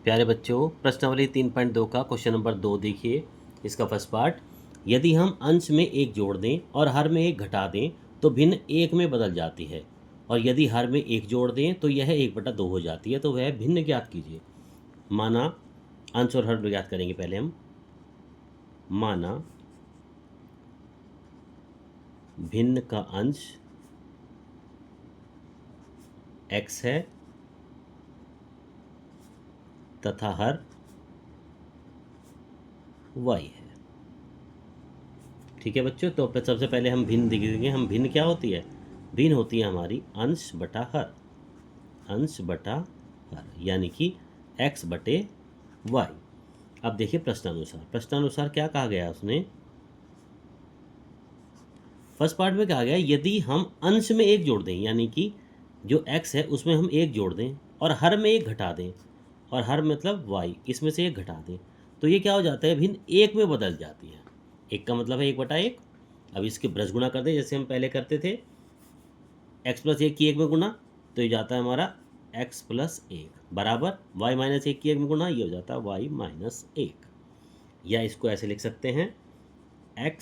प्यारे बच्चों, प्रश्नावली 3.2 का क्वेश्चन नंबर 2 देखिए। इसका फर्स्ट पार्ट, यदि हम अंश में एक जोड़ दें और हर में एक घटा दें तो भिन्न एक में बदल जाती है, और यदि हर में एक जोड़ दें तो यह 1/2 हो जाती है, तो वह भिन्न ज्ञात कीजिए। माना अंश और हर ज्ञात करेंगे। पहले हम माना भिन्न का अंश x है तथा हर y है। ठीक है बच्चों, तो सबसे पहले हम भिन्न देखेंगे। हम भिन्न क्या होती है? भिन्न होती है हमारी अंश बटा हर, अंश बटा हर, यानी कि x बटे y। अब देखिए प्रश्नानुसार, प्रश्नानुसार क्या कहा गया उसने? फर्स्ट पार्ट में कहा गया यदि हम अंश में एक जोड़ दें, यानी कि जो x है उसमें हम एक जोड़ दें और हर में एक घटा दें, और हर मतलब y, इसमें से एक घटा दें, तो ये क्या हो जाता है? भिन्न एक में बदल जाती है। एक का मतलब है 1/1। अब इसके ब्रश गुणा कर दें जैसे हम पहले करते थे, x + 1 की 1 में गुणा, तो ये जाता है हमारा x + 1 बराबर y - 1 की 1 में गुणा, ये हो जाता है y - 1। या इसको ऐसे लिख सकते हैं, x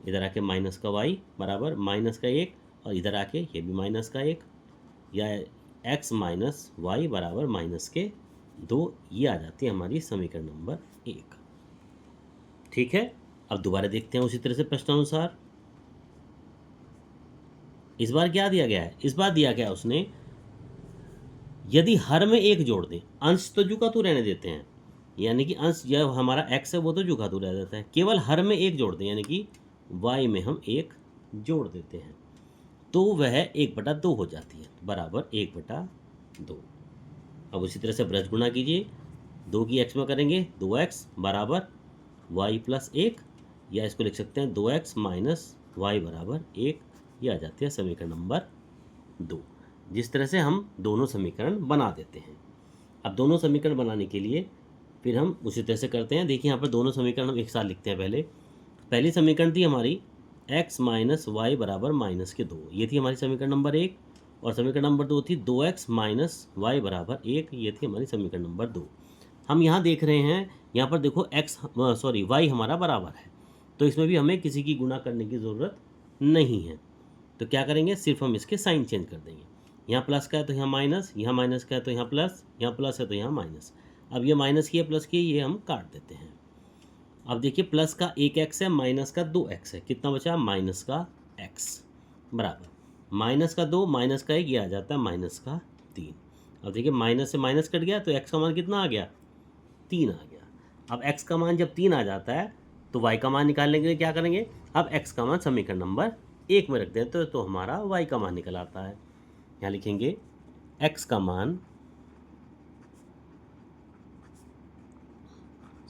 इधर आके माइनस का y बराबर -1, और इधर आके ये भी -1, या x - y बराबर -2। ये आ जाती है हमारी समीकरण नंबर 1। ठीक है, अब दोबारा देखते हैं उसी तरह से प्रश्नानुसार। इस बार क्या दिया गया है? इस बार दिया गया उसने यदि हर में एक जोड़ दें, अंश तो जुका तू रहने देते हैं, यानी कि अंश जो हमारा x है वो तो जुका तू रह जाता है, केवल हर में एक जोड़ दें, यानी कि y में हम एक जोड़ देते हैं, तो वह 1/2 हो जाती है, बराबर 1/2। अब उसी तरह से ब्रज गुणा कीजिए, 2 की x में करेंगे 2x बराबर y + 1, या इसको लिख सकते हैं 2x - y बराबर 1। ये आ जाती है समीकरण नंबर 2। जिस तरह से हम दोनों समीकरण बना देते हैं। अब दोनों समीकरण बनाने के लिए फिर हम उसी तरह से करते हैं। देखिए यहाँ पर दोनों समीकरण हम एक साथ लिखते हैं। पहली समीकरण थी हमारी x - y बराबर -2, ये थी हमारी समीकरण नंबर 1, और समीकरण नंबर 2 थी 2x - y बराबर 1, ये थी हमारी समीकरण नंबर 2। हम यहाँ देख रहे हैं, यहाँ पर देखो y हमारा बराबर है, तो इसमें भी हमें किसी की गुणा करने की ज़रूरत नहीं है। तो क्या करेंगे? सिर्फ हम इसके साइन चेंज कर देंगे। यहाँ प्लस का है तो यहाँ माइनस, यहाँ माइनस का है तो यहाँ प्लस, यहाँ प्लस है तो यहाँ माइनस। अब ये माइनस की है प्लस की, ये हम काट देते हैं। अब देखिए प्लस का 1x है, माइनस का 2x है, कितना बचा? माइनस का x बराबर माइनस का 2 माइनस का 1, ये आ जाता है -3। अब देखिए माइनस से माइनस कट गया तो x का मान कितना आ गया? 3 आ गया। अब x का मान जब 3 आ जाता है तो y का मान निकालने के लिए क्या करेंगे? अब x का मान समीकरण नंबर 1 में रख देते तो हमारा y का मान निकल आता है। यहाँ लिखेंगे x का मान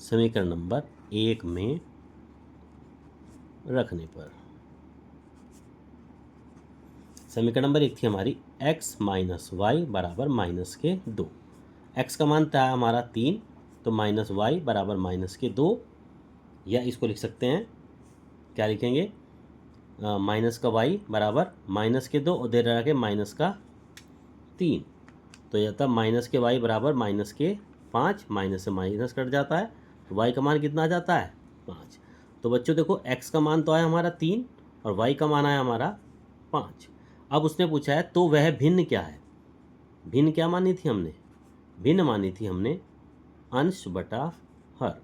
समीकरण नंबर 1 में रखने पर, समीकरण नंबर 1 थी हमारी x - y बराबर -2। x का मान था हमारा 3, तो -y बराबर -2, या इसको लिख सकते हैं, क्या लिखेंगे? माइनस का y बराबर -2 और देर रहा के -3, तो यह था -y बराबर -5, माइनस से माइनस कट जाता है, तो y का मान कितना आ जाता है? 5। तो बच्चों देखो x का मान तो आया हमारा 3 और y का मान आया हमारा 5। अब उसने पूछा है तो वह भिन्न क्या है? भिन्न क्या मानी थी हमने? भिन्न मानी थी हमने अंश बटा हर,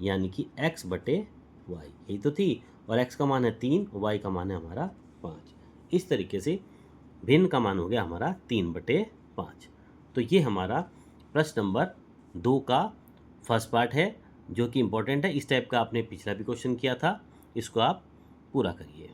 यानी कि x बटे y, यही तो थी। और x का मान है 3, y का मान है हमारा 5। इस तरीके से भिन्न का मान हो गया हमारा 3/5। तो ये हमारा प्रश्न नंबर 2 का फर्स्ट पार्ट है, जो कि इम्पोर्टेंट है। इस टाइप का आपने पिछला भी क्वेश्चन किया था, इसको आप पूरा करिए।